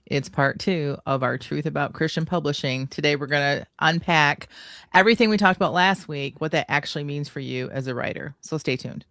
It's part 2 of our Truth About Christian Publishing. Today, we're going to unpack everything we talked about last week, what that actually means for you as a writer. So stay tuned.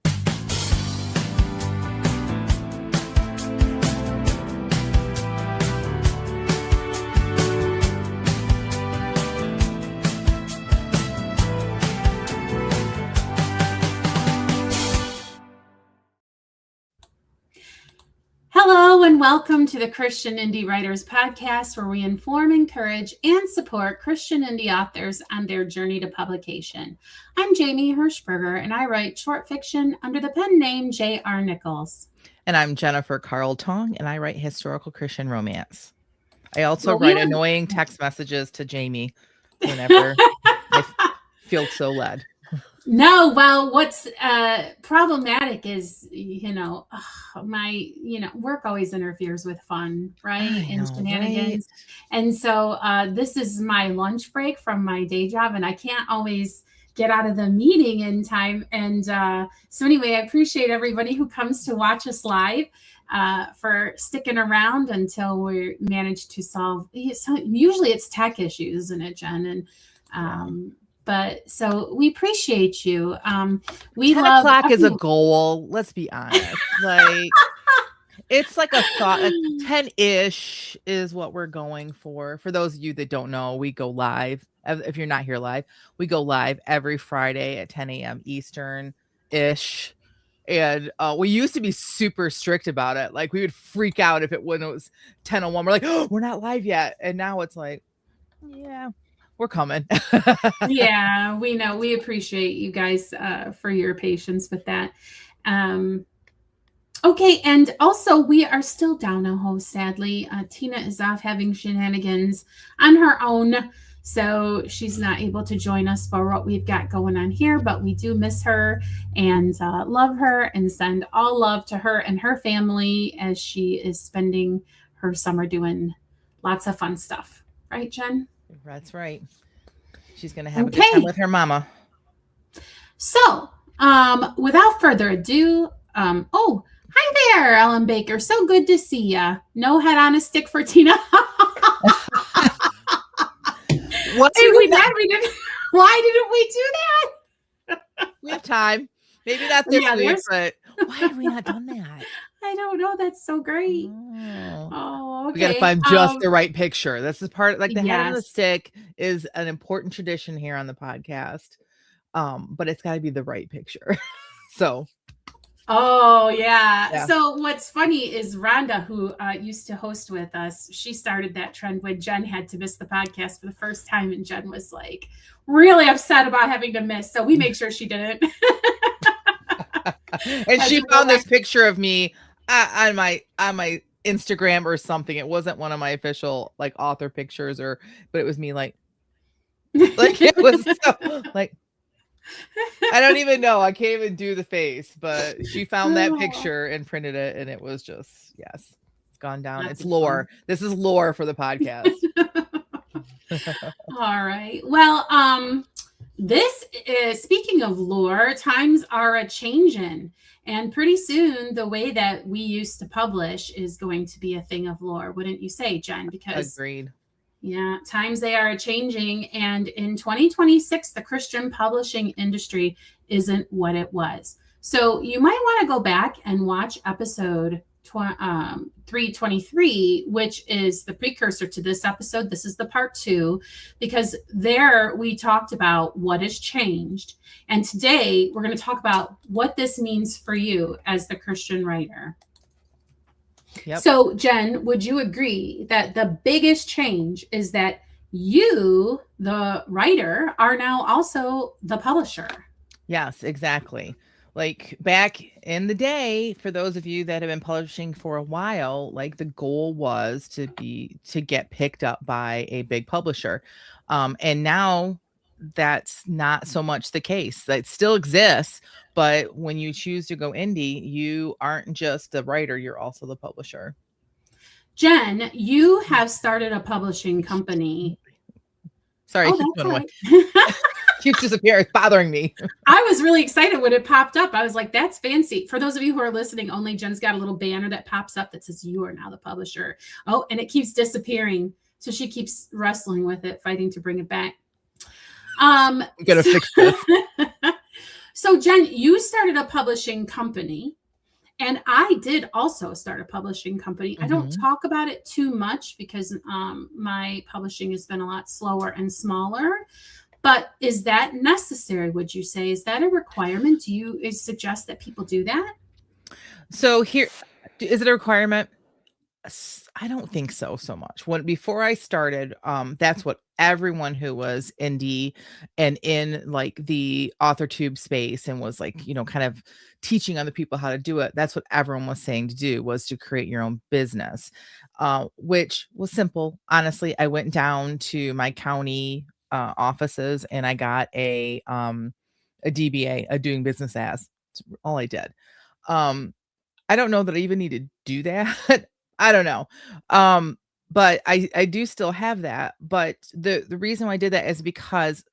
Hello and welcome to the Christian Indie Writers Podcast, where we inform, encourage, and support Christian indie authors on their journey to publication. I'm Jamie Hirschberger, and I write short fiction under the pen name J.R. Nichols. And I'm Jennifer Carl Tong, and I write historical Christian romance. I also write annoying text messages to Jamie whenever I feel so led. No, well, what's problematic is, my, work always interferes with fun, right? And shenanigans. Right? And so this is my lunch break from my day job, and I can't always get out of the meeting in time. And so anyway, I appreciate everybody who comes to watch us live for sticking around until we manage to solve. Usually it's tech issues, isn't it, Jen? And but so we appreciate you. We 10 love o'clock is a goal. Let's be honest. Like it's like a thought. 10-ish is what we're going for. For those of you that don't know, we go live. If you're not here live, we go live every Friday at 10 a.m. Eastern-ish. And we used to be super strict about it. Like we would freak out if it was 10:01. We're like, oh, we're not live yet. And now it's like, yeah. We're coming. Yeah, we know. We appreciate you guys for your patience with that. Okay, and also we are still down a host, sadly. Tina is off having shenanigans on her own, so she's not able to join us for what we've got going on here, but we do miss her and love her and send all love to her and her family as she is spending her summer doing lots of fun stuff. Right, Jen? That's right. She's going to have a good time with her mama. So, without further ado, hi there, Ellen Baker. So good to see ya. No head on a stick for Tina. Why didn't we do that? We have time. Maybe not this week, but why have we not done that? I don't know. That's so great. Oh, okay. We got to find just the right picture. This is part, like the head on the stick is an important tradition here on the podcast. But it's got to be the right picture. So. Oh, yeah. So what's funny is Rhonda, who used to host with us, she started that trend when Jen had to miss the podcast for the first time. And Jen was like really upset about having to miss. So we made sure she didn't. And she found this picture of me on my Instagram or something. It wasn't one of my official like author pictures but it was me like it was so, like I don't even know. I can't even do the face, but she found that picture and printed it, and it was just it's gone down. That's lore. Fun. This is lore for the podcast. All right. Well, this is, speaking of lore, times are a changing, and pretty soon the way that we used to publish is going to be a thing of lore, wouldn't you say, Jen? Because agreed. Yeah, times they are changing, and in 2026, the Christian publishing industry isn't what it was. So you might want to go back and watch episode 323, which is the precursor to this episode. This is the part 2, because there we talked about what has changed. And today we're going to talk about what this means for you as the Christian writer. Yep. So, Jen, would you agree that the biggest change is that you, the writer, are now also the publisher? Yes, exactly. Like back in the day, for those of you that have been publishing for a while, like the goal was to get picked up by a big publisher. And now that's not so much the case. That still exists, but when you choose to go indie, you aren't just the writer, you're also the publisher. Jen, you have started a publishing company. Sorry, that's right. Keeps disappearing. It's bothering me. I was really excited when it popped up. I was like, that's fancy. For those of you who are listening only, Jen's got a little banner that pops up that says, you are now the publisher. Oh, and it keeps disappearing. So she keeps wrestling with it, fighting to bring it back. I'm going to fix this. So Jen, you started a publishing company. And I did also start a publishing company. I don't talk about it too much because my publishing has been a lot slower and smaller. But is that necessary, would you say? Is that a requirement? Do you suggest that people do that? So here, is it a requirement? I don't think so much. Before I started, that's what everyone who was indie and in like the author tube space and was like, kind of teaching other people how to do it. That's what everyone was saying to do, was to create your own business, which was simple. Honestly, I went down to my county offices and I got a DBA, a doing business as. That's all I did. I don't know that I even need to do that. I don't know. But I do still have that. But the reason why I did that is because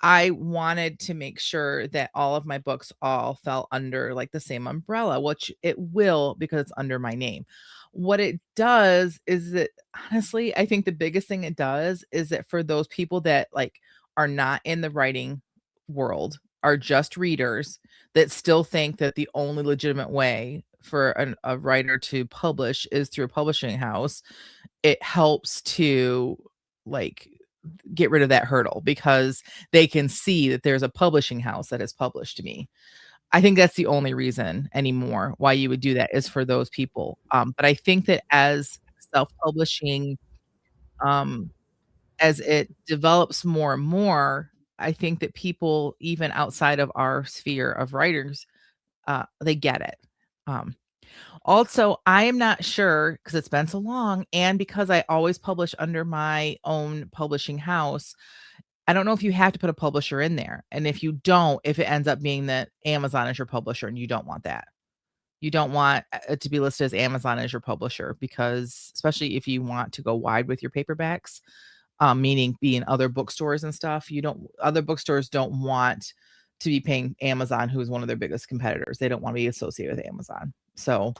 I wanted to make sure that all of my books all fell under like the same umbrella, which it will because it's under my name. What it does is that, honestly, I think the biggest thing it does is that for those people that like are not in the writing world, are just readers that still think that the only legitimate way for a writer to publish is through a publishing house, it helps to like get rid of that hurdle because they can see that there's a publishing house that has published me. I think that's the only reason anymore why you would do that, is for those people. But I think that as self-publishing, um, as it develops more and more, I think that people, even outside of our sphere of writers, they get it. Um, Also, I am not sure because it's been so long and because I always publish under my own publishing house. I don't know if you have to put a publisher in there. And if you don't, if it ends up being that Amazon is your publisher and you don't want that. You don't want it to be listed as Amazon as your publisher, because especially if you want to go wide with your paperbacks, meaning be in other bookstores and stuff, other bookstores don't want to be paying Amazon, who is one of their biggest competitors. They don't want to be associated with Amazon. So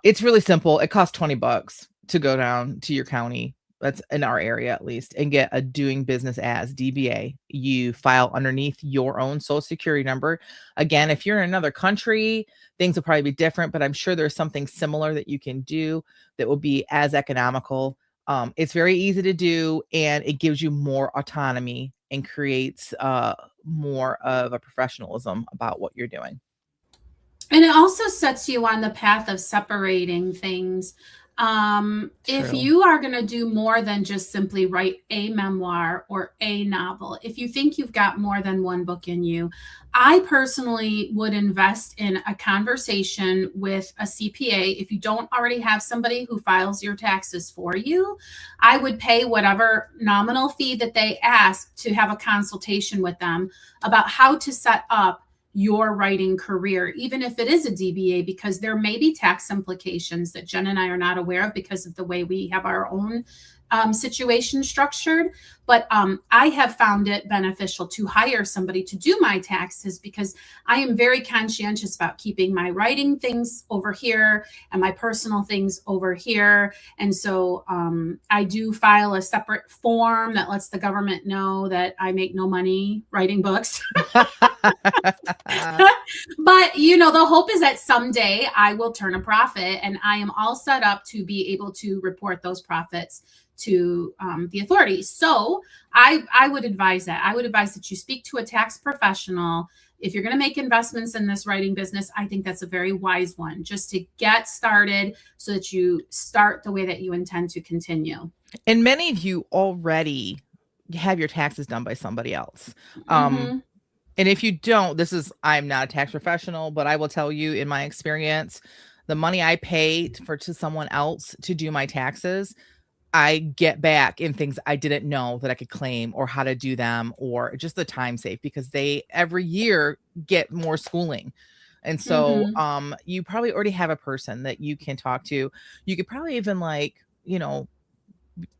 it's really simple. It costs $20 to go down to your county, that's in our area at least, and get a doing business as DBA. You file underneath your own social security number. Again, if you're in another country, things will probably be different, but I'm sure there's something similar that you can do that will be as economical. It's very easy to do, and it gives you more autonomy and creates more of a professionalism about what you're doing. And it also sets you on the path of separating things. If you are going to do more than just simply write a memoir or a novel, if you think you've got more than one book in you, I personally would invest in a conversation with a CPA. If you don't already have somebody who files your taxes for you, I would pay whatever nominal fee that they ask to have a consultation with them about how to set up your writing career, even if it is a DBA, because there may be tax implications that Jen and I are not aware of because of the way we have our own situation structured. But I have found it beneficial to hire somebody to do my taxes because I am very conscientious about keeping my writing things over here and my personal things over here. And so I do file a separate form that lets the government know that I make no money writing books. But the hope is that someday I will turn a profit, and I am all set up to be able to report those profits to the authorities. So I would advise that. I would advise that you speak to a tax professional. If you're going to make investments in this writing business, I think that's a very wise one, just to get started so that you start the way that you intend to continue. And many of you already have your taxes done by somebody else. Mm-hmm. And if you don't, I'm not a tax professional, but I will tell you, in my experience, the money I pay to someone else to do my taxes, I get back in things I didn't know that I could claim, or how to do them, or just the time saved, because they every year get more schooling. And so you probably already have a person that you can talk to. You could probably even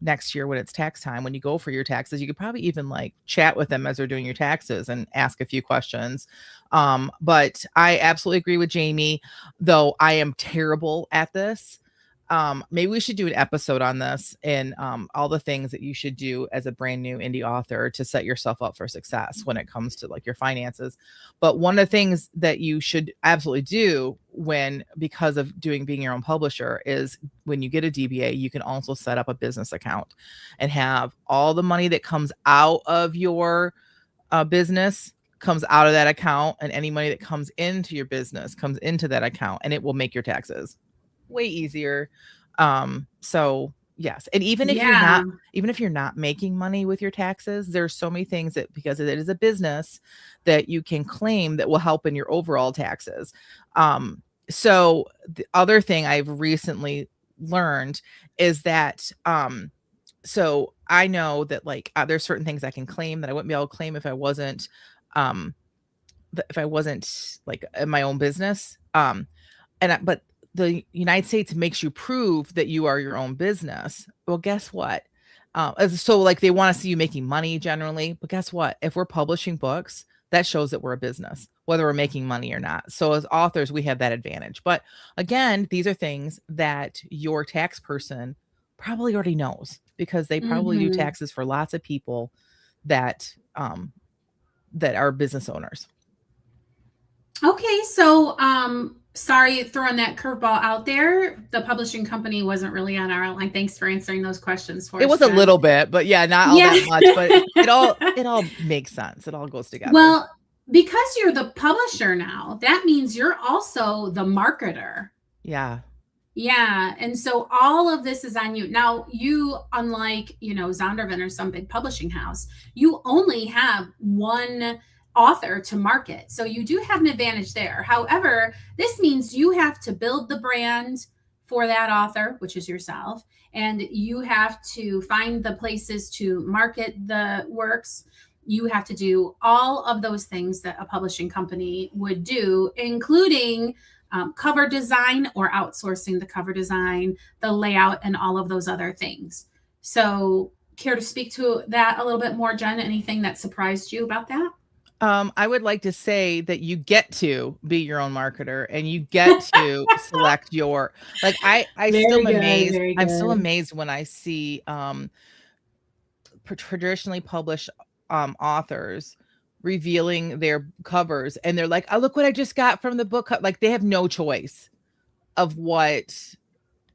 next year when it's tax time, when you go for your taxes, you could probably even like chat with them as they're doing your taxes and ask a few questions. But I absolutely agree with Jamie, though I am terrible at this. Maybe we should do an episode on this and all the things that you should do as a brand new indie author to set yourself up for success when it comes to like your finances. But one of the things that you should absolutely do because of being your own publisher is when you get a DBA, you can also set up a business account and have all the money that comes out of your business comes out of that account, and any money that comes into your business comes into that account, and it will make your taxes way easier. So yes. And even if you're not making money with your taxes, there's so many things that, because it is a business, that you can claim that will help in your overall taxes. So the other thing I've recently learned is that, so I know that like there's certain things I can claim that I wouldn't be able to claim if I wasn't like in my own business. But the United States makes you prove that you are your own business. Well, guess what? So like they want to see you making money generally, but guess what? If we're publishing books, that shows that we're a business, whether we're making money or not. So as authors, we have that advantage. But again, these are things that your tax person probably already knows, because they probably do taxes for lots of people that are business owners. Okay, so sorry throwing that curveball out there. The publishing company wasn't really on our outline. Thanks for answering those questions for us. It was a little bit, but yeah, not all that much, but it all makes sense. It all goes together. Well, because you're the publisher now, that means you're also the marketer. Yeah. Yeah. And so all of this is on you. Now, you, unlike, Zondervan or some big publishing house, you only have one author to market. So you do have an advantage there. However, this means you have to build the brand for that author, which is yourself, and you have to find the places to market the works. You have to do all of those things that a publishing company would do, including cover design or outsourcing the cover design, the layout, and all of those other things. So care to speak to that a little bit more, Jen? Anything that surprised you about that? I would like to say that you get to be your own marketer, and you get to select your, like, I'm still amazed when I see traditionally published authors revealing their covers, and they're like, oh, look what I just got from the book. Like, they have no choice of what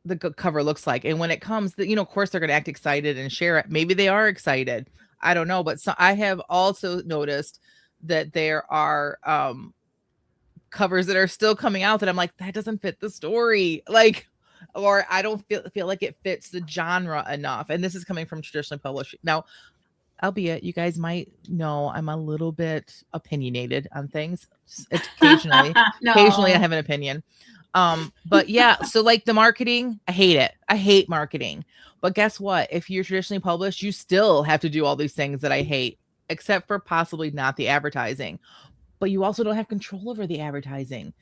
the cover looks like. And when it comes, of course they're going to act excited and share it. Maybe they are excited. I don't know. But I have also noticed that there are covers that are still coming out that I'm like, that doesn't fit the story. Like, or I don't feel like it fits the genre enough. And this is coming from traditionally publishing. Now, albeit you guys might know I'm a little bit opinionated on things. Occasionally, occasionally I have an opinion. But yeah, so like the marketing, I hate it. I hate marketing. But guess what? If you're traditionally published, you still have to do all these things that I hate, except for possibly not the advertising. But you also don't have control over the advertising.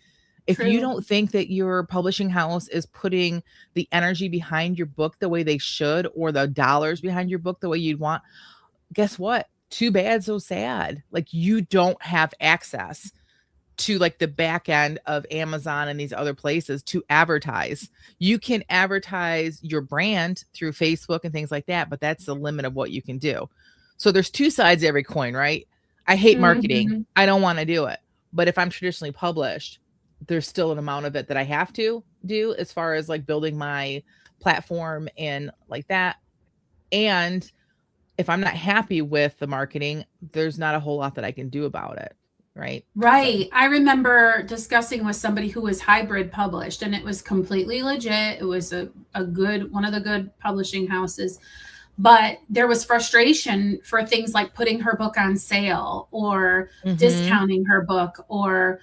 If you don't think that your publishing house is putting the energy behind your book the way they should, or the dollars behind your book the way you'd want, guess what? Too bad, so sad. Like, you don't have access to like the back end of Amazon and these other places to advertise. You can advertise your brand through Facebook and things like that, but that's the limit of what you can do. So there's two sides to every coin, right? I hate marketing. I don't want to do it. But if I'm traditionally published, there's still an amount of it that I have to do as far as like building my platform and like that. And if I'm not happy with the marketing, there's not a whole lot that I can do about it. Right. So. I remember discussing with somebody who was hybrid published, and it was completely legit. It was one of the good publishing houses, but there was frustration for things like putting her book on sale or discounting her book, or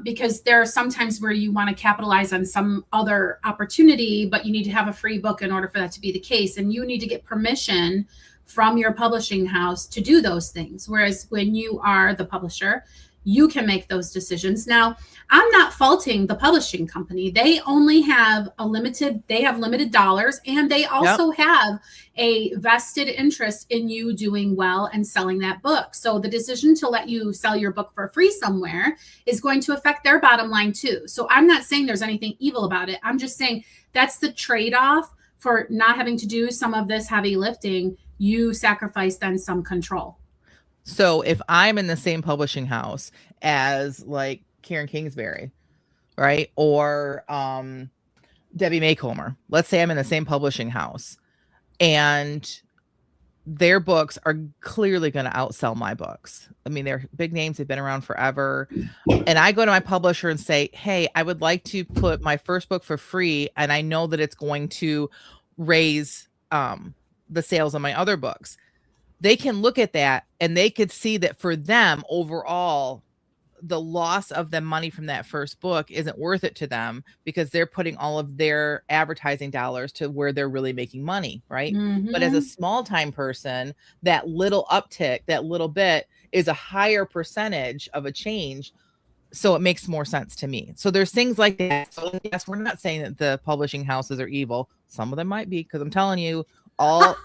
because there are some times where you want to capitalize on some other opportunity, but you need to have a free book in order for that to be the case. And you need to get permission from your publishing house to do those things. Whereas when you are the publisher, you can make those decisions. Now, I'm not faulting the publishing company. They only have they have limited dollars, and they Yep. also have a vested interest in you doing well and selling that book. So the decision to let you sell your book for free somewhere is going to affect their bottom line too. So I'm not saying there's anything evil about it. I'm just saying that's the trade-off for not having to do some of this heavy lifting. You sacrifice then some control. So if I'm in the same publishing house as like Karen Kingsbury, right? Or Debbie Maycomer, let's say I'm in the same publishing house and their books are clearly going to outsell my books. I mean, they're big names, they've been around forever. And I go to my publisher and say, hey, I would like to put my first book for free. And I know that it's going to raise the sales of my other books. They can look at that and they could see that for them overall, the loss of the money from that first book isn't worth it to them because they're putting all of their advertising dollars to where they're really making money, right? But as a small time person, that little uptick, that little bit is a higher percentage of a change. So it makes more sense to me. So there's things like that. So yes, we're not saying that the publishing houses are evil. Some of them might be, because I'm telling you, all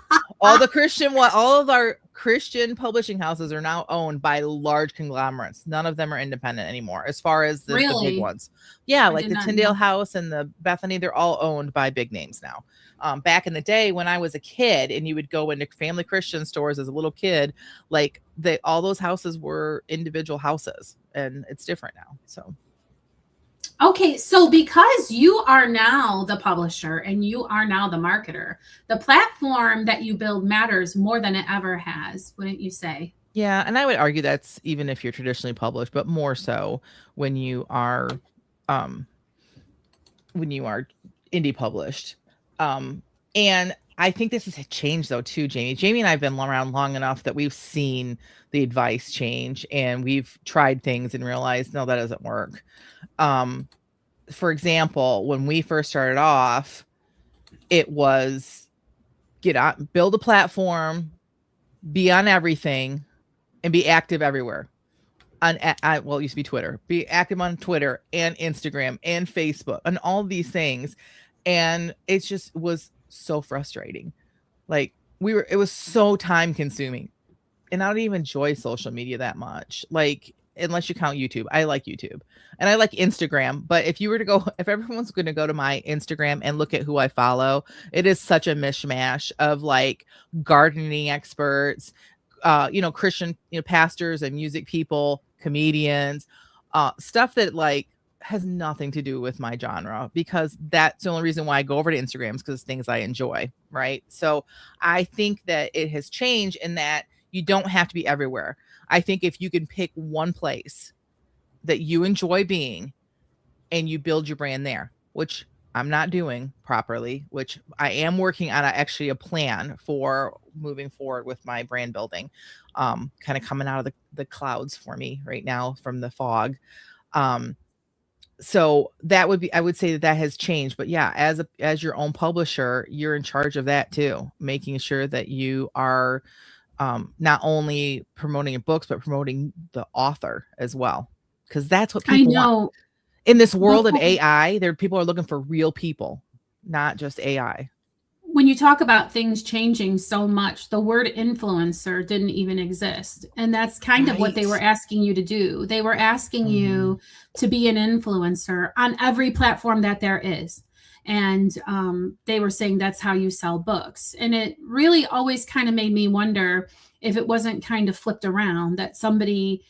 of our Christian publishing houses are now owned by large conglomerates. None of them are independent anymore, as far as the big ones. Yeah, like the Tyndale House and the Bethany, they're all owned by big names now. Back in the day when I was a kid and you would go into family Christian stores as a little kid, like all those houses were individual houses, and it's different now. So okay, so because you are now the publisher and you are now the marketer, the platform that you build matters more than it ever has, wouldn't you say? yeah, and I would argue that's even if you're traditionally published, but more so when you are indie published. And I think this has changed though too, Jamie. Jamie and I have been around long enough that we've seen the advice change and we've tried things and realized, no, that doesn't work. For example, when we first started off, it was get out, build a platform, be on everything, and be active everywhere. Well, it used to be Twitter. Be active on Twitter and Instagram and Facebook and all these things. And it just was so frustrating. Like it was so time consuming. And I don't even enjoy social media that much. Like, unless you count YouTube. I like YouTube and I like Instagram. But if everyone's going to go to my Instagram and look at who I follow, it is such a mishmash of like gardening experts, Christian, pastors and music people, comedians, stuff that like has nothing to do with my genre, because that's the only reason why I go over to Instagram is because things I enjoy. Right. So I think that it has changed in that you don't have to be everywhere. I think if you can pick one place that you enjoy being and you build your brand there, which I'm not doing properly, which I am working on actually a plan for moving forward with my brand building, kind of coming out of the clouds for me right now from the fog. So I would say that has changed, but yeah, as your own publisher, you're in charge of that too, making sure that you are not only promoting your books, but promoting the author as well. Because that's what people want. In this world of AI, people are looking for real people, not just AI. When you talk about things changing so much, the word influencer didn't even exist. And that's kind of what they were asking you to do. They were asking you to be an influencer on every platform that there is. And they were saying that's how you sell books. And it really always kind of made me wonder if it wasn't kind of flipped around, that somebody,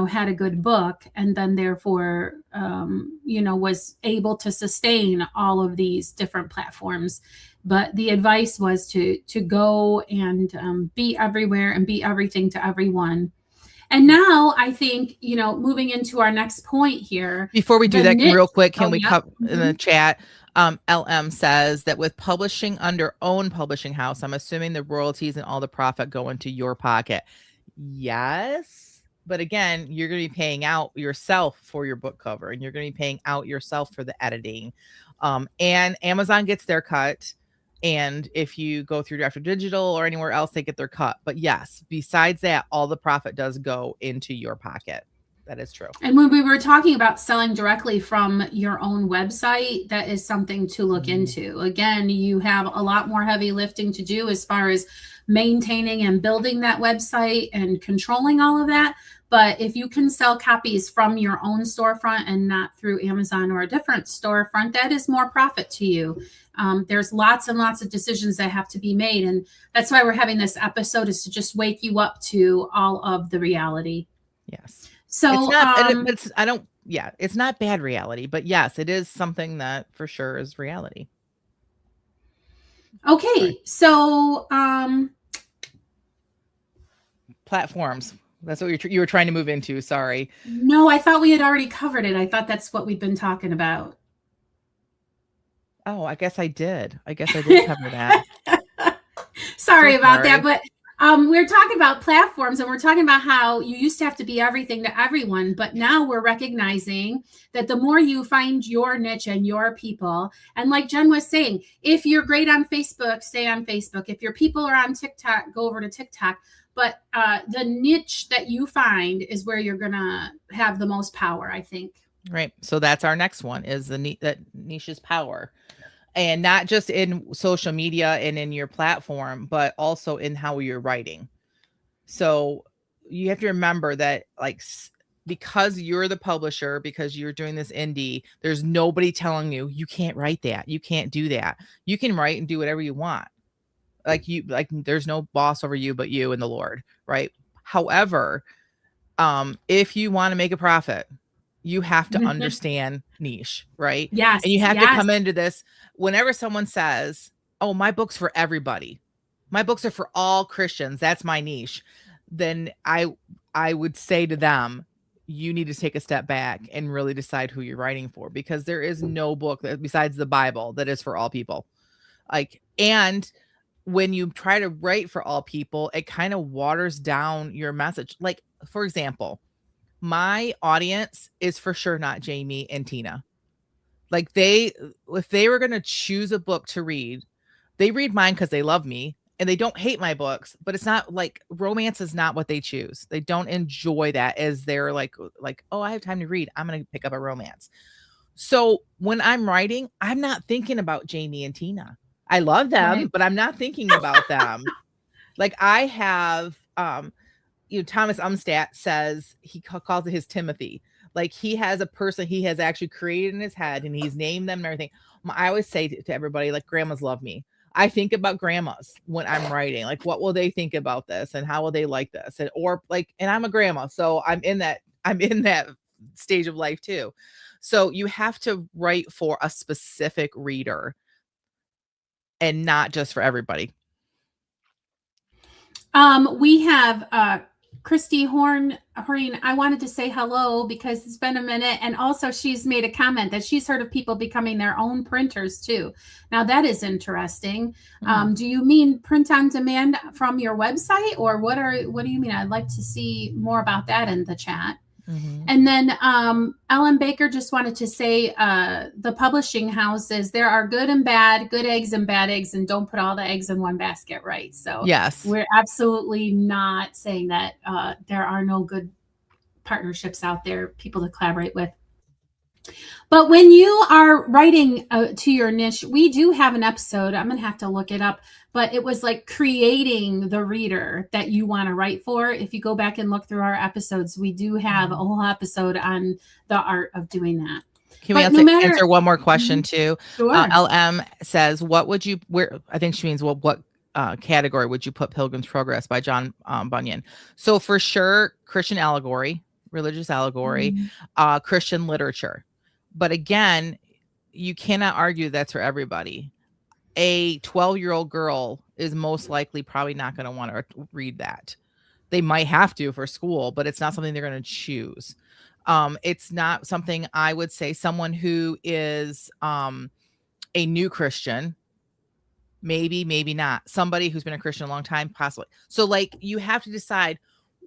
had a good book and then therefore, was able to sustain all of these different platforms. But the advice was to go and be everywhere and be everything to everyone. And now I think, moving into our next point here. Before we do that, real quick, can we cut in the chat? LM says that with publishing under own publishing house, I'm assuming the royalties and all the profit go into your pocket. Yes. But again, you're going to be paying out yourself for your book cover, and you're going to be paying out yourself for the editing. And Amazon gets their cut. And if you go through After Digital or anywhere else, they get their cut. But yes, besides that, all the profit does go into your pocket. That is true. And when we were talking about selling directly from your own website, that is something to look into. Again, you have a lot more heavy lifting to do as far as maintaining and building that website and controlling all of that. But if you can sell copies from your own storefront and not through Amazon or a different storefront, that is more profit to you. There's lots and lots of decisions that have to be made. And that's why we're having this episode, is to just wake you up to all of the reality. Yes. It's So, not, it's, I don't, yeah, it's not bad reality, but yes, it is something that for sure is reality. okay. Sorry. So, platforms. That's what you were trying to move into. Sorry. No, I thought we had already covered it. I thought that's what we'd been talking about. Oh, I guess I did. I guess I did cover that. Sorry about that, but we're talking about platforms, and we're talking about how you used to have to be everything to everyone, but now we're recognizing that the more you find your niche and your people, and like Jen was saying, if you're great on Facebook, stay on Facebook. If your people are on TikTok, go over to TikTok. But the niche that you find is where you're going to have the most power, I think. Right. So that's our next one, is that niche's power. And not just in social media and in your platform, but also in how you're writing. So you have to remember that, like, because you're the publisher, because you're doing this indie, there's nobody telling you, you can't write that. You can't do that. You can write and do whatever you want. Like, there's no boss over you, but you and the Lord. Right. However, if you want to make a profit, you have to understand niche, right? Yes. And you have to come into this whenever someone says, oh, my book's for everybody. My books are for all Christians. That's my niche. Then I would say to them, you need to take a step back and really decide who you're writing for, because there is no book that, besides the Bible, that is for all people. Like, and when you try to write for all people, it kind of waters down your message. Like, for example, my audience is for sure not Jamie and Tina. Like, if they were going to choose a book to read, they read mine because they love me and they don't hate my books, but it's not like, romance is not what they choose. They don't enjoy that as they're like, oh, I have time to read, I'm going to pick up a romance. So when I'm writing, I'm not thinking about Jamie and Tina. I love them, right, but I'm not thinking about them. Like, I have, Thomas Umstattd says, he calls it his Timothy. Like, he has a person he has actually created in his head, and he's named them and everything. I always say to everybody, like, grandmas love me. I think about grandmas when I'm writing. Like, what will they think about this, and how will they like this? And I'm a grandma, so I'm in that stage of life too. So you have to write for a specific reader and not just for everybody. We have Christy Horn. I wanted to say hello because it's been a minute. And also, she's made a comment that she's heard of people becoming their own printers too. Now, that is interesting. Mm-hmm. Do you mean print on demand from your website, or what do you mean? I'd like to see more about that in the chat. Mm-hmm. And then Ellen Baker just wanted to say the publishing houses, there are good and bad, good eggs and bad eggs, and don't put all the eggs in one basket, right? So yes, we're absolutely not saying that there are no good partnerships out there, people to collaborate with. But when you are writing to your niche, we do have an episode. I'm going to have to look it up. But it was like creating the reader that you want to write for. If you go back and look through our episodes, we do have a whole episode on the art of doing that. Can we answer one more question too? Sure. LM says, I think she means, what category would you put Pilgrim's Progress by John Bunyan? So for sure, Christian allegory, religious allegory, Christian literature. But again, you cannot argue that's for everybody. A 12-year-old girl is most likely probably not going to want to read that. They might have to for school, but it's not something they're going to choose. It's not something I would say someone who is a new Christian, maybe not. Somebody who's been a Christian a long time, possibly. So like, you have to decide,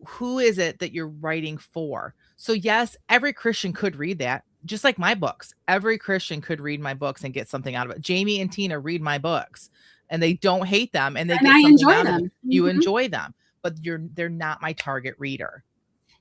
who is it that you're writing for? So yes, every Christian could read that. Just like my books, every Christian could read my books and get something out of it. Jamie and Tina read my books and they don't hate them, and they get something out of them. You enjoy them, but they're not my target reader.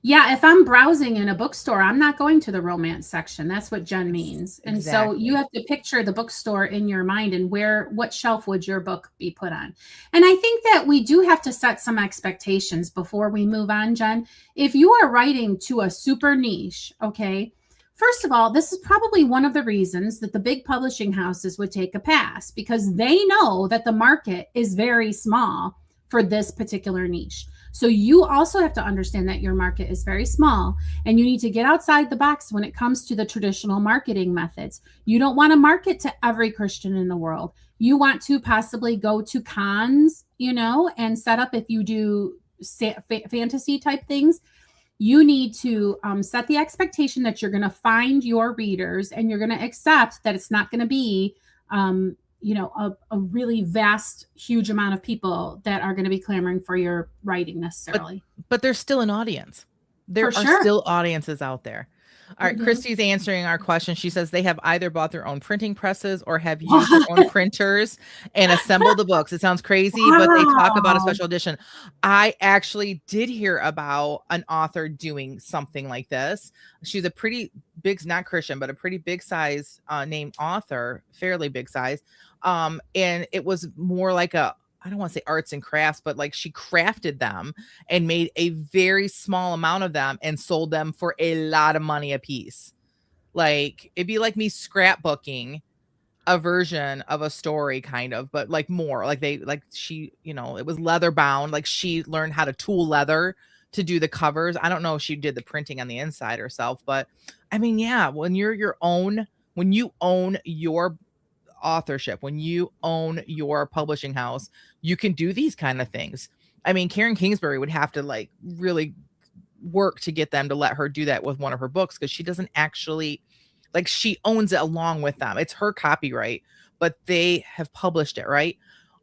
Yeah, if I'm browsing in a bookstore, I'm not going to the romance section. That's what Jen Yes, means. And so you exactly. have to picture the bookstore in your mind and what shelf would your book be put on. And I think that we do have to set some expectations before we move on, Jen. If you are writing to a super niche, okay, first of all, this is probably one of the reasons that the big publishing houses would take a pass because they know that the market is very small for this particular niche. So you also have to understand that your market is very small and you need to get outside the box when it comes to the traditional marketing methods. You don't want to market to every Christian in the world. You want to possibly go to cons, and set up if you do fantasy type things. You need to set the expectation that you're going to find your readers and you're going to accept that it's not going to be a really vast, huge amount of people that are going to be clamoring for your writing But necessarily. but there's still an audience. For There are sure. still audiences out there. All right, Mhm. Christy's answering our question. She says they have either bought their own printing presses or have used their own printers and assembled the books. It sounds crazy, but they talk about a Wow. special edition. I actually did hear about an author doing something like this. She's a pretty big, not Christian, but a pretty big size named author, fairly big size. And it was more like I don't want to say arts and crafts, but like she crafted them and made a very small amount of them and sold them for a lot of money a piece. Like it'd be like me scrapbooking a version of a story kind of, but like more like she, it was leather bound. Like she learned how to tool leather to do the covers. I don't know if she did the printing on the inside herself, but I mean, yeah, when you own your authorship, when you own your publishing house, you can do these kind of things. I mean, Karen Kingsbury would have to like really work to get them to let her do that with one of her books because she doesn't actually like she owns it along with them. It's her copyright, but they have published it, right?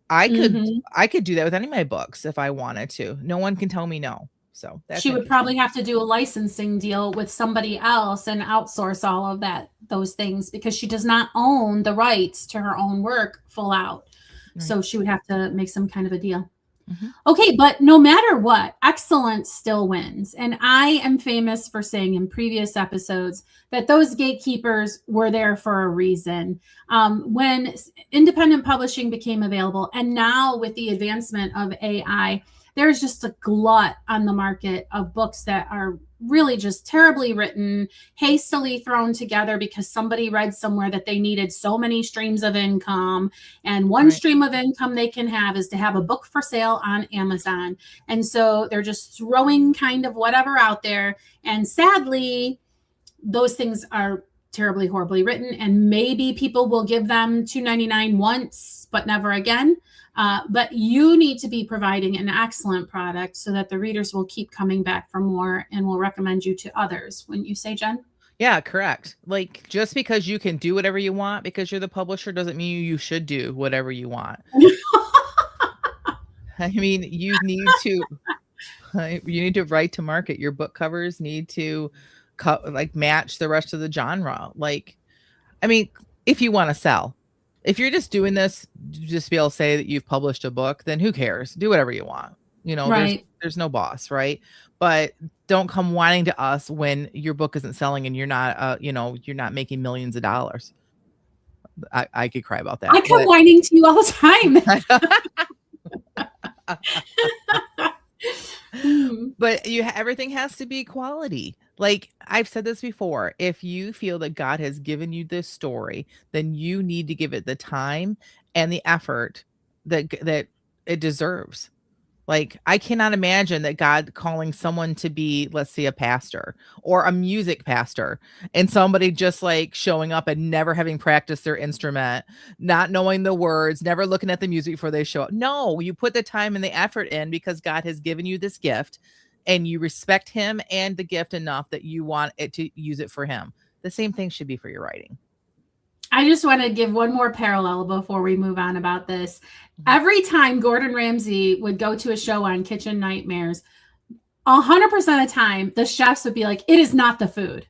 I could Mhm. I could do that with any of my books if I wanted to. No one can tell me no. So that's She would interesting. probably have to do a licensing deal with somebody else and outsource all of those things because she does not own the rights to her own work full out. Right. So she would have to make some kind of a deal. Mhm. Okay, but no matter what, excellence still wins. And I am famous for saying in previous episodes that those gatekeepers were there for a reason. When independent publishing became available, and now with the advancement of AI, there's just a glut on the market of books that are really just terribly written, hastily thrown together because somebody read somewhere that they needed so many streams of income. And one Right. stream of income they can have is to have a book for sale on Amazon. And so they're just throwing kind of whatever out there. And sadly, those things are terribly horribly written, and maybe people will give them $2.99 once but never again. But you need to be providing an excellent product so that the readers will keep coming back for more and will recommend you to others. Wouldn't you say, Jen? Yeah, correct. Like just because you can do whatever you want because you're the publisher doesn't mean you should do whatever you want. I mean, you need to write to market. Your book covers need to like match the rest of the genre. Like, I mean, if you want to sell, if you're just doing this just to be able to say that you've published a book, then who cares? Do whatever you want. Right. There's no boss, right? But don't come whining to us when your book isn't selling and you're not making millions of dollars. I could cry about I that, come whining to you all the time. Hmm. but everything has to be quality. Like I've said this before, if you feel that God has given you this story, then you need to give it the time and the effort that it deserves. Like, I cannot imagine that God calling someone to be, let's say, a pastor or a music pastor, and somebody just like showing up and never having practiced their instrument, not knowing the words, never looking at the music before they show up. No, you put the time and the effort in because God has given you this gift and you respect him and the gift enough that you want it to use it for him. The same thing should be for your writing. I just want to give one more parallel before we move on about this. Mhm. Every time Gordon Ramsay would go to a show on Kitchen Nightmares, 100% of the time, the chefs would be like, it is not the food.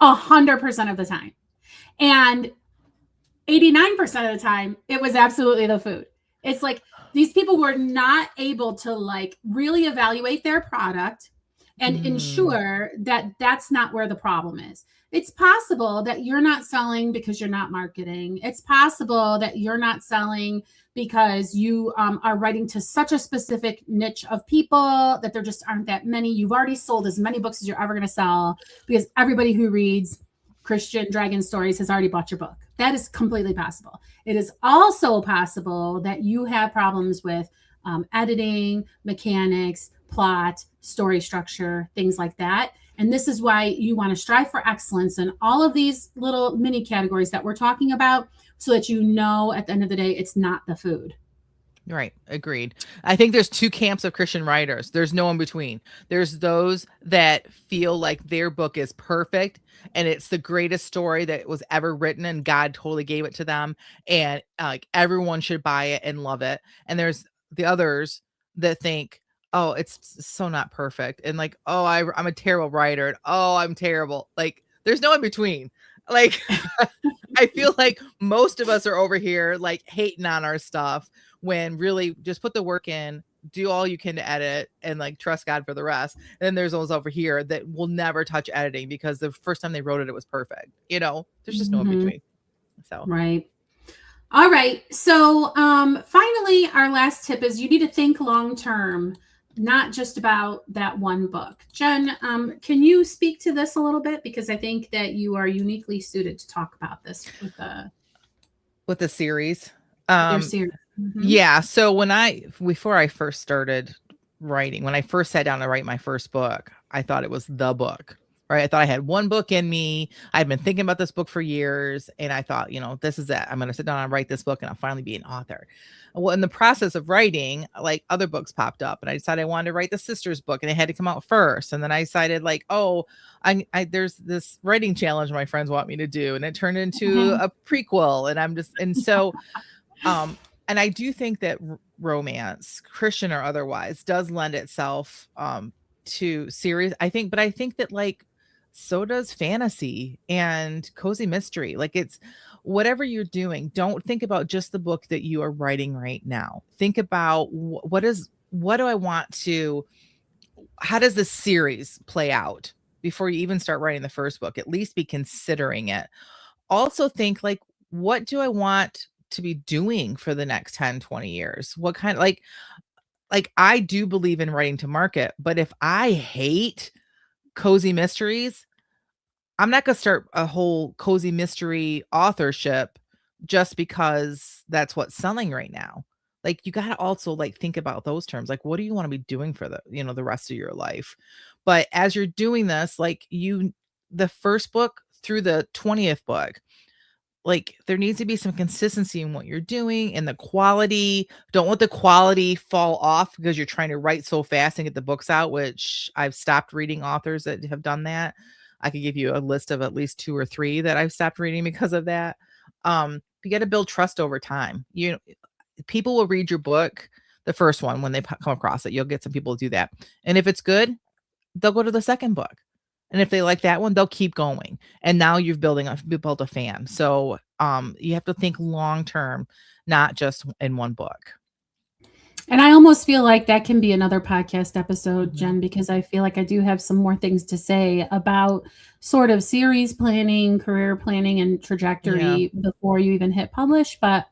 100% of the time. And 89% of the time, it was absolutely the food. It's like these people were not able to like really evaluate their product and ensure that that's not where the problem is. It's possible that you're not selling because you're not marketing. It's possible that you're not selling because you are writing to such a specific niche of people that there just aren't that many. You've already sold as many books as you're ever going to sell because everybody who reads Christian dragon stories has already bought your book. That is completely possible. It is also possible that you have problems with editing, mechanics, plot, story structure, things like that. And this is why you want to strive for excellence in all of these little mini categories that we're talking about, so that you know at the end of the day, it's not the food. Right. Agreed. I think there's two camps of Christian writers. There's no in between. There's those that feel like their book is perfect and it's the greatest story that was ever written and God totally gave it to them and like everyone should buy it and love it. And there's the others that think, "Oh, it's so not perfect." And like, "Oh, I'm a terrible writer." And, "Oh, I'm terrible." Like there's no in between. Like I feel like most of us are over here like hating on our stuff when really just put the work in, do all you can to edit and like trust God for the rest. And then there's those over here that will never touch editing because the first time they wrote it, it was perfect. There's just no in between. So, Right. All right. So, finally, our last tip is you need to think long term, not just about that one book. Jen, can you speak to this a little bit? Because I think that you are uniquely suited to talk about this with the series. Your series. Yeah. So before I first started writing, when I first sat down to write my first book, I thought it was the book, right? I thought I had one book in me. I'd been thinking about this book for years. And I thought, this is it. I'm going to sit down and write this book and I'll finally be an author. Well, in the process of writing, like other books popped up and I decided I wanted to write the sisters book and it had to come out first. And then I decided like, oh, there's this writing challenge my friends want me to do. And it turned into a prequel. And so, and I do think that romance, Christian or otherwise, does lend itself to series. I think that like so does fantasy and cozy mystery. Like it's whatever you're doing. Don't think about just the book that you are writing right now. Think about what do I want to? How does this series play out before you even start writing the first book? At least be considering it. Also think like, what do I want to be doing for the next 10, 20 years? What kind of like I do believe in writing to market, but if I hate cozy mysteries, I'm not going to start a whole cozy mystery authorship just because that's what's selling right now. Like you got to also like think about those terms. Like what do you want to be doing for the rest of your life? But as you're doing this, like the first book through the 20th book, like there needs to be some consistency in what you're doing and the quality. Don't let the quality fall off because you're trying to write so fast and get the books out, which I've stopped reading authors that have done that. I could give you a list of at least 2 or 3 that I've stopped reading because of that. You got to build trust over time. People will read your book, the first one, when they come across it. You'll get some people to do that. And if it's good, they'll go to the second book. And if they like that one, they'll keep going. And now you've built a fan. So you have to think long term, not just in one book. And I almost feel like that can be another podcast episode, Jen, because I feel like I do have some more things to say about sort of series planning, career planning, and trajectory before you even hit publish. But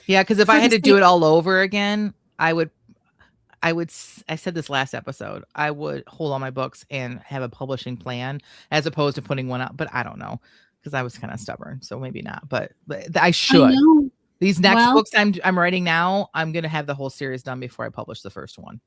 yeah, because if I had to do it all over again, I said this last episode, I would hold all my books and have a publishing plan as opposed to putting one out. But I don't know because I was kind of stubborn. So maybe not, but I should. These next books I'm writing now, I'm going to have the whole series done before I publish the first one.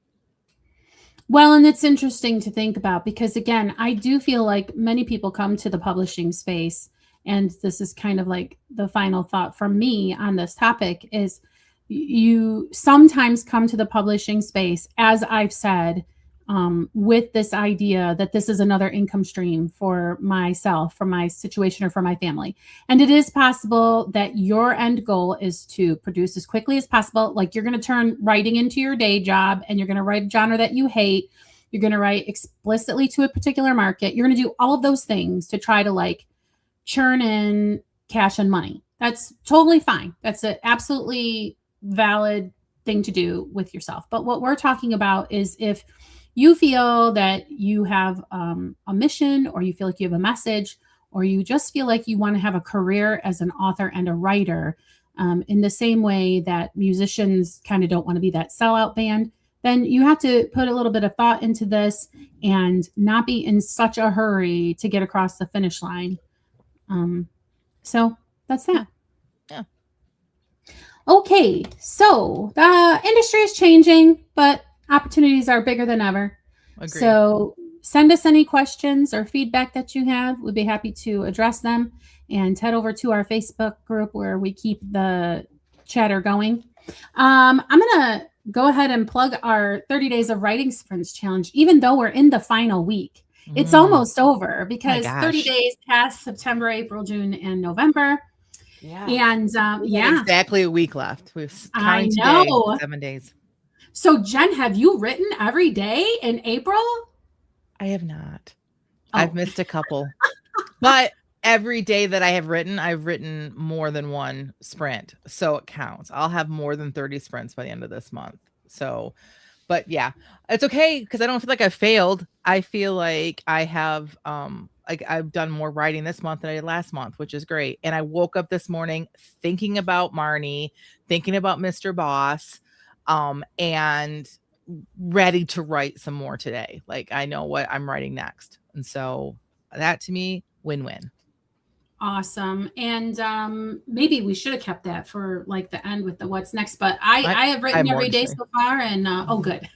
Well, and it's interesting to think about because, again, I do feel like many people come to the publishing space, and this is kind of like the final thought from me on this topic is you sometimes come to the publishing space, as I've said, with this idea that this is another income stream for myself, for my situation, or for my family. And it is possible that your end goal is to produce as quickly as possible. Like you're going to turn writing into your day job and you're going to write a genre that you hate. You're going to write explicitly to a particular market. You're going to do all of those things to try to like churn in cash and money. That's totally fine. That's an absolutely valid thing to do with yourself. But what we're talking about is if you feel that you have a mission, or you feel like you have a message, or you just feel like you want to have a career as an author and a writer, in the same way that musicians kind of don't want to be that sellout band, then you have to put a little bit of thought into this and not be in such a hurry to get across the finish line. So that's that. Yeah. Okay, so the industry is changing, but opportunities are bigger than ever. Agreed. So send us any questions or feedback that you have. We'd be happy to address them, and head over to our Facebook group where we keep the chatter going. I'm going to go ahead and plug our 30 Days of Writing Sprints Challenge, even though we're in the final week. It's almost over because 30 days past September, April, June, and November. Yeah. And yeah, exactly a week left. I know. 7 days. So Jen, have you written every day in April? I have not. I've missed a couple. But every day that I have written, I've written more than one sprint. So it counts. I'll have more than 30 sprints by the end of this month. So, but yeah, it's okay because I don't feel like I failed. I feel like I have like I've done more writing this month than I did last month, which is great. And I woke up this morning thinking about Marnie, thinking about Mr. Boss, and ready to write some more today. Like I know what I'm writing next. And so that to me, win-win. Awesome. And maybe we should have kept that for like the end with the what's next, but I have written every day so far, and oh good.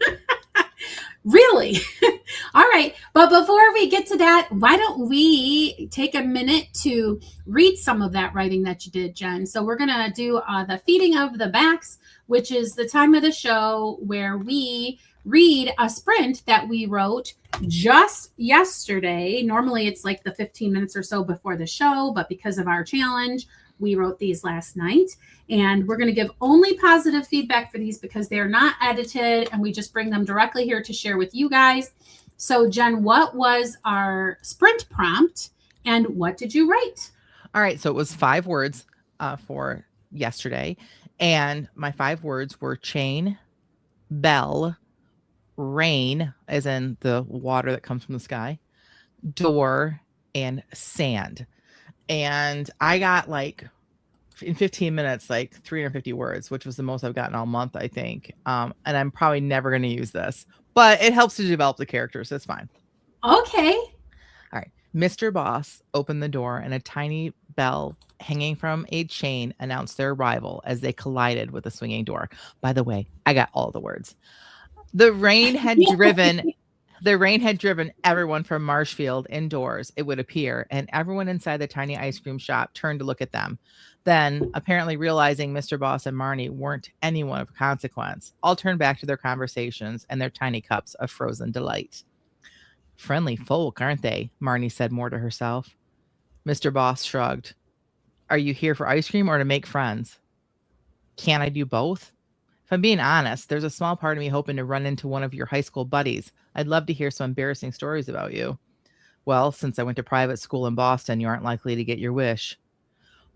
Really? All right. But before we get to that, why don't we take a minute to read some of that writing that you did, Jen? So we're going to do the feeding of the backs, which is the time of the show where we read a sprint that we wrote just yesterday. Normally it's like the 15 minutes or so before the show, but because of our challenge, we wrote these last night. And we're going to give only positive feedback for these because they're not edited, and we just bring them directly here to share with you guys. So Jen, what was our sprint prompt and what did you write? All right. So it was 5 words for yesterday. And my 5 words were chain, bell, rain, as in the water that comes from the sky, door, and sand. And I got like in 15 minutes, like 350 words, which was the most I've gotten all month, I think. And I'm probably never going to use this, but it helps to develop the characters. It's fine. Okay. All right. Mr. Boss opened the door and a tiny bell hanging from a chain announced their arrival as they collided with the swinging door. By the way, I got all the words. The rain had driven everyone from Marshfield indoors, it would appear, and everyone inside the tiny ice cream shop turned to look at them. Then, apparently realizing Mr. Boss and Marnie weren't anyone of consequence, all turned back to their conversations and their tiny cups of frozen delight. Friendly folk, aren't they? Marnie said more to herself. Mr. Boss shrugged. Are you here for ice cream or to make friends? Can't I do both? If I'm being honest, there's a small part of me hoping to run into one of your high school buddies. I'd love to hear some embarrassing stories about you. Well, since I went to private school in Boston, you aren't likely to get your wish.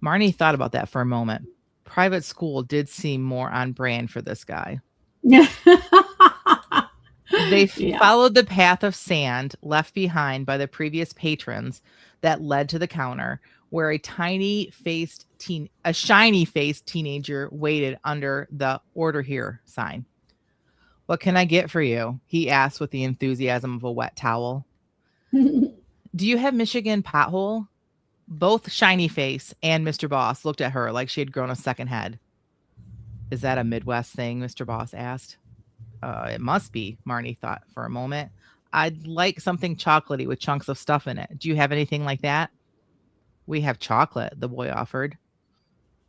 Marnie thought about that for a moment. Private school did seem more on brand for this guy. They followed the path of sand left behind by the previous patrons that led to the counter, where a shiny-faced teenager waited under the "Order Here" sign. What can I get for you? He asked with the enthusiasm of a wet towel. Do you have Michigan pothole? Both Shiny Face and Mr. Boss looked at her like she had grown a second head. Is that a Midwest thing? Mr. Boss asked. It must be, Marnie thought for a moment. I'd like something chocolatey with chunks of stuff in it. Do you have anything like that? We have chocolate, the boy offered.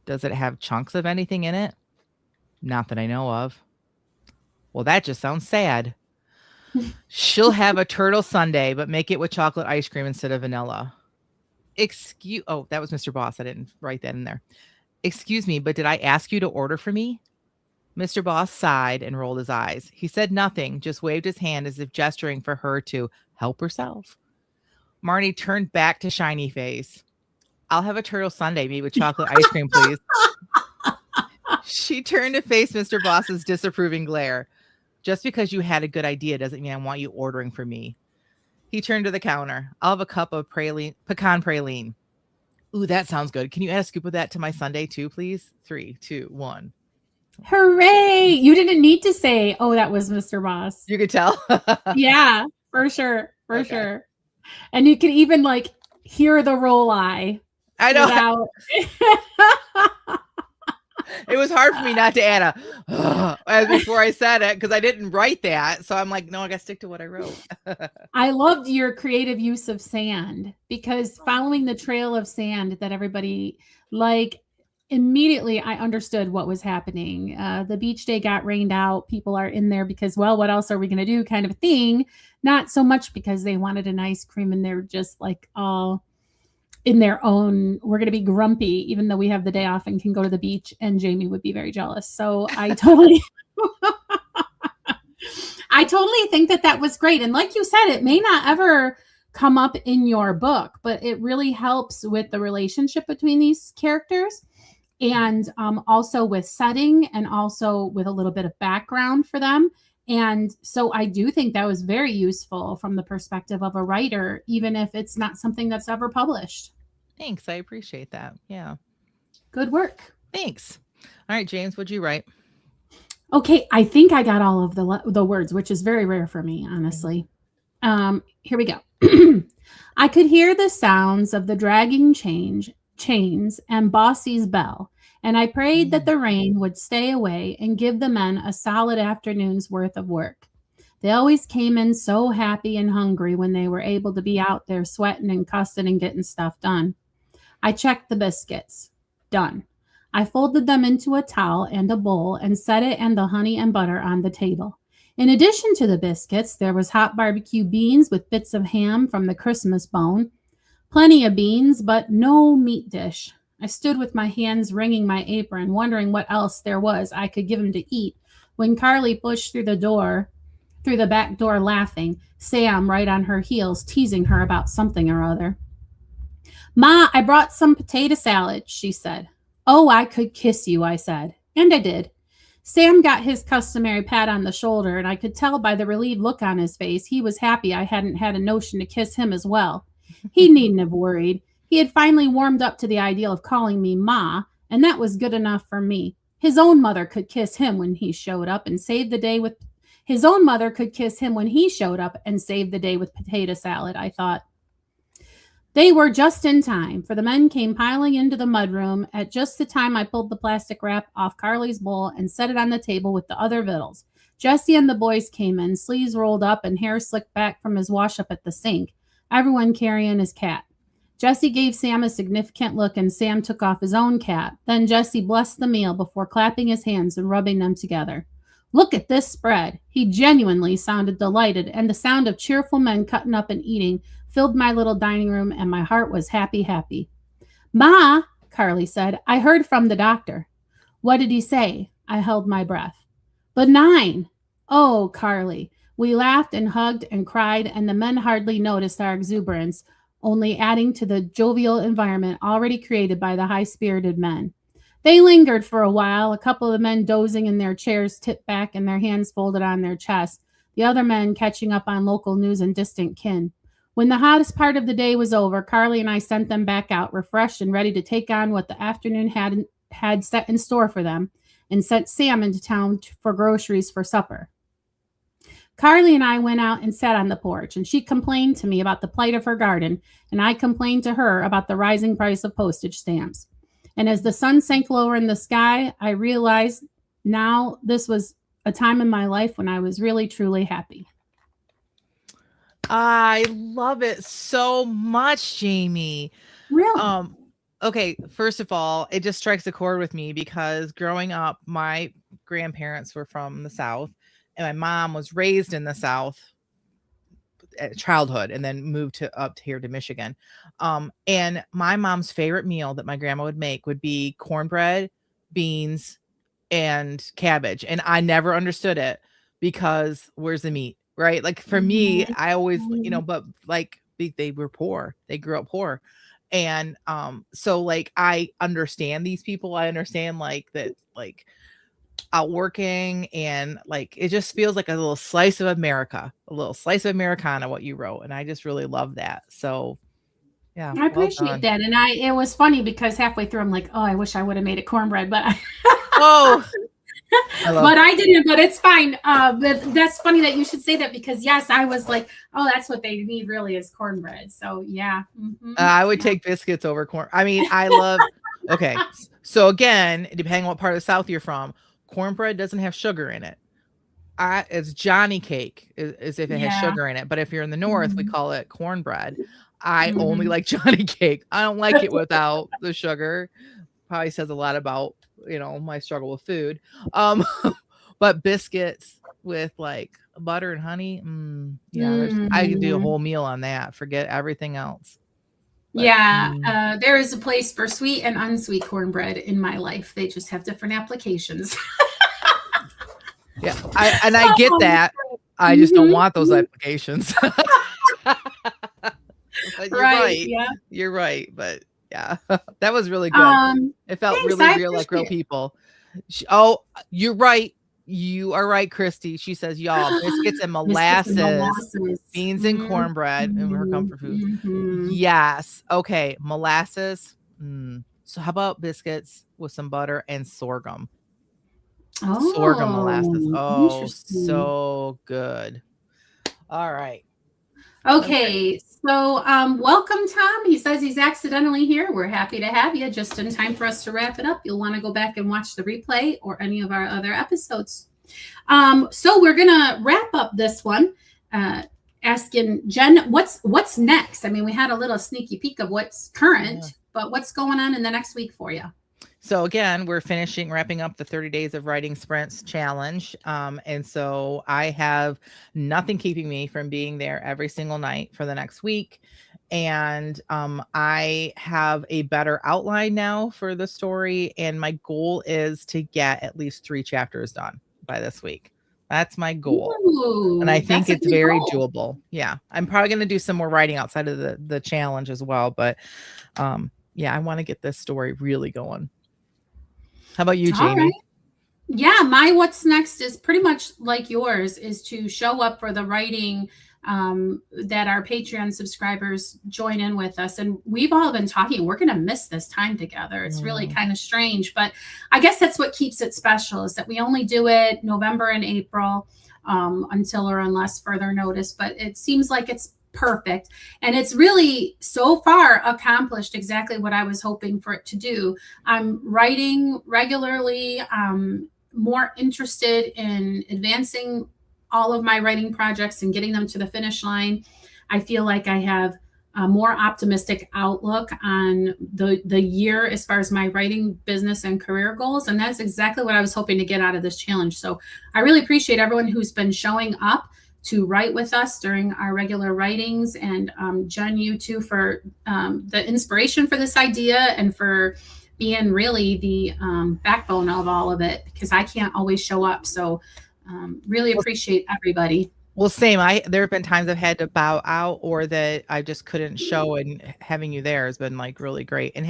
Does it have chunks of anything in it? Not that I know of. Well, that just sounds sad. She'll have a turtle sundae, but make it with chocolate ice cream instead of vanilla. Oh, that was Mr. Boss. I didn't write that in there. Excuse me, but did I ask you to order for me? Mr. Boss sighed and rolled his eyes. He said nothing, just waved his hand as if gesturing for her to help herself. Marnie turned back to Shiny Face. I'll have a turtle sundae made with chocolate ice cream, please. She turned to face Mr. Boss's disapproving glare. Just because you had a good idea doesn't mean I want you ordering for me. He turned to the counter. I'll have a cup of pecan praline. Ooh, that sounds good. Can you add a scoop of that to my sundae too, please? 3, 2, 1. Hooray! You didn't need to say, "Oh, that was Mr. Boss." You could tell. Yeah, for sure, for Okay. sure. And you could even, like, hear the roll eye I know. without It was hard for me not to add a before I said it because I didn't write that. So I'm like, no, I got to stick to what I wrote. I loved your creative use of sand because following the trail of sand that everybody like immediately I understood what was happening. The beach day got rained out. People are in there because, well, what else are we going to do kind of a thing. Not so much because they wanted an ice cream and they're just like all in their own, we're going to be grumpy, even though we have the day off and can go to the beach. And Jamie would be very jealous. So I totally, I totally think that that was great. And like you said, it may not ever come up in your book, but it really helps with the relationship between these characters and also with setting and also with a little bit of background for them. And so I do think that was very useful from the perspective of a writer, even if it's not something that's ever published. Thanks. I appreciate that. Yeah. Good work. Thanks. All right, James, what'd you write? Okay, I think I got all of the words, which is very rare for me, honestly. Here we go. I could hear the sounds of the dragging chains and Bossy's bell, and I prayed that the rain would stay away and give the men a solid afternoon's worth of work. They always came in so happy and hungry when they were able to be out there sweating and cussing and getting stuff done. I checked the biscuits. Done. I folded them into a towel and a bowl and set it and the honey and butter on the table. In addition to the biscuits, there was hot barbecue beans with bits of ham from the Christmas bone. Plenty of beans, but no meat dish. I stood with my hands wringing my apron, wondering what else there was I could give him to eat, when Carly pushed through the back door laughing, Sam right on her heels, teasing her about something or other. Ma, I brought some potato salad, she said. Oh, I could kiss you, I said. And I did. Sam got his customary pat on the shoulder, and I could tell by the relieved look on his face he was happy I hadn't had a notion to kiss him as well. He needn't have worried. He had finally warmed up to the idea of calling me Ma, and that was good enough for me. His own mother could kiss him when he showed up and save the day with his own mother could kiss him when he showed up and save the day with potato salad, I thought. They were just in time, for the men came piling into the mudroom at just the time I pulled the plastic wrap off Carly's bowl and set it on the table with the other victuals. Jesse and the boys came in, sleeves rolled up and hair slicked back from his wash-up at the sink, everyone carrying his cat. Jesse gave Sam a significant look, and Sam took off his own cap. Then Jesse blessed the meal before clapping his hands and rubbing them together. Look at this spread. He genuinely sounded delighted, and the sound of cheerful men cutting up and eating filled my little dining room, and my heart was happy, happy. Ma, Carly said, I heard from the doctor. What did he say? I held my breath. Benign. Oh, Carly. We laughed and hugged and cried, and the men hardly noticed our exuberance, only adding to the jovial environment already created by the high-spirited men. They lingered for a while, a couple of the men dozing in their chairs tipped back and their hands folded on their chests, the other men catching up on local news and distant kin. When the hottest part of the day was over, Carly and I sent them back out, refreshed and ready to take on what the afternoon had set in store for them, and sent Sam into town for groceries for supper. Carly and I went out and sat on the porch, and she complained to me about the plight of her garden, and I complained to her about the rising price of postage stamps. And as the sun sank lower in the sky, I realized now this was a time in my life when I was really, truly happy. I love it so much, Jamie. Really? Okay, first of all, it just strikes a chord with me because growing up, my grandparents were from the South, and my mom was raised in the South at childhood and then moved up here to Michigan. And my mom's favorite meal that my grandma would make would be cornbread, beans, and cabbage. And I never understood it because where's the meat? Right? Like for me, I always, but like they were poor. They grew up poor. And so like I understand these people. I understand like that, like out working, and like it just feels like a little slice of America, a little slice of Americana, what you wrote. And I just really love that. So yeah, I well appreciate done. that. And it was funny because halfway through I'm like, oh, I wish I would have made it cornbread, but Oh, I love but I didn't, but it's fine. But that's funny that you should say that because yes, I was like, oh, that's what they need really is cornbread. So yeah. I would Yeah. take biscuits over corn. I mean, I love okay. So again, depending on what part of the South you're from, cornbread doesn't have sugar in it. It's Johnny cake is if it has Yeah. sugar in it. But if you're in the North, we Mhm. call it cornbread. I only Mhm. like Johnny cake. I don't like it without the sugar. Probably says a lot about, my struggle with food. Um, but biscuits with like butter and honey, yeah, I could do a Mm. whole meal on that. Forget everything else. But Yeah, there is a place for sweet and unsweet cornbread in my life. They just have different applications. yeah, I get that. I just don't Mhm. want those applications. But you're Right, right. yeah. You're right, but yeah, that was really good. It felt Thanks, really I real, like real appreciate it. people. Oh, you're right. You are right, Christy. She says, "Y'all, biscuits and Biscuits and molasses, molasses. beans and Mhm, cornbread, and her mhm, comfort foods." mhm. Yes. Okay, molasses. So how about biscuits with some butter and sorghum? Sorghum molasses. Oh, Oh, interesting. so good. All right. Okay. Okay, so welcome, Tom. He says he's accidentally here. We're happy to have you. Just in time for us to wrap it up. You'll want to go back and watch the replay or any of our other episodes. So we're gonna wrap up this one, uh, asking Jen, what's next? I mean, we had a little sneaky peek of what's Yeah. current, but what's going on in the next week for you? So again, we're wrapping up the 30 days of writing sprints challenge. And so I have nothing keeping me from being there every single night for the next week. And I have a better outline now for the story. And my goal is to get at least 3 chapters done by this week. That's my goal. And I Ooh, think that's a it's good very goal. doable. Yeah. I'm probably going to do some more writing outside of the challenge as well. But yeah, I want to get this story really going. How about you, All right. Jamie? Yeah, my what's next is pretty much like yours is to show up for the writing that our Patreon subscribers join in with us. And we've all been talking, we're going to miss this time together. It's really Mm. kind of strange, but I guess that's what keeps it special is that we only do it November and April until or unless further notice. But it seems like it's perfect. And it's really so far accomplished exactly what I was hoping for it to do. I'm writing regularly. More interested in advancing all of my writing projects and getting them to the finish line. I feel like I have a more optimistic outlook on the year as far as my writing business and career goals. And that's exactly what I was hoping to get out of this challenge. So I really appreciate everyone who's been showing up to write with us during our regular writings. And Jen, you too, for the inspiration for this idea and for being really the backbone of all of it because I can't always show up. So really Well, appreciate everybody. same. There have been times I've had to bow out or that I just couldn't show, and having you there has been like really great. And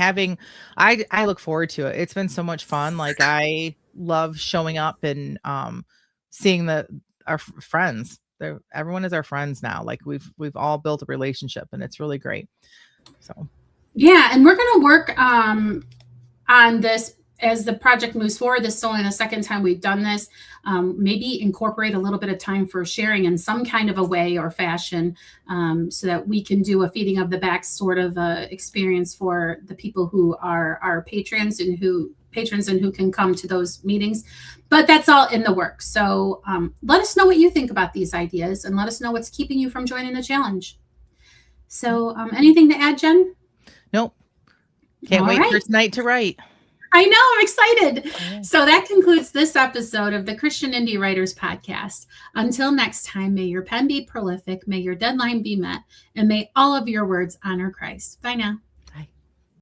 I look forward to it. It's been so much fun. Like I love showing up and seeing our friends. Everyone is our friends now. Like we've all built a relationship, and it's really great. So Yeah, and we're going to work on this as the project moves forward. This is only the second time we've done this. Maybe incorporate a little bit of time for sharing in some kind of a way or fashion so that we can do a feeding of the back sort of experience for the people who are our patrons and who can come to those meetings. But that's all in the works. So let us know what you think about these ideas and let us know what's keeping you from joining the challenge. So anything to add, Jen? nope. Can't All wait right. for tonight to write. I know, I'm excited. Yeah. So that concludes this episode of the Christian Indie Writers Podcast. Until next time, may your pen be prolific, may your deadline be met, and may all of your words honor Christ. Bye now.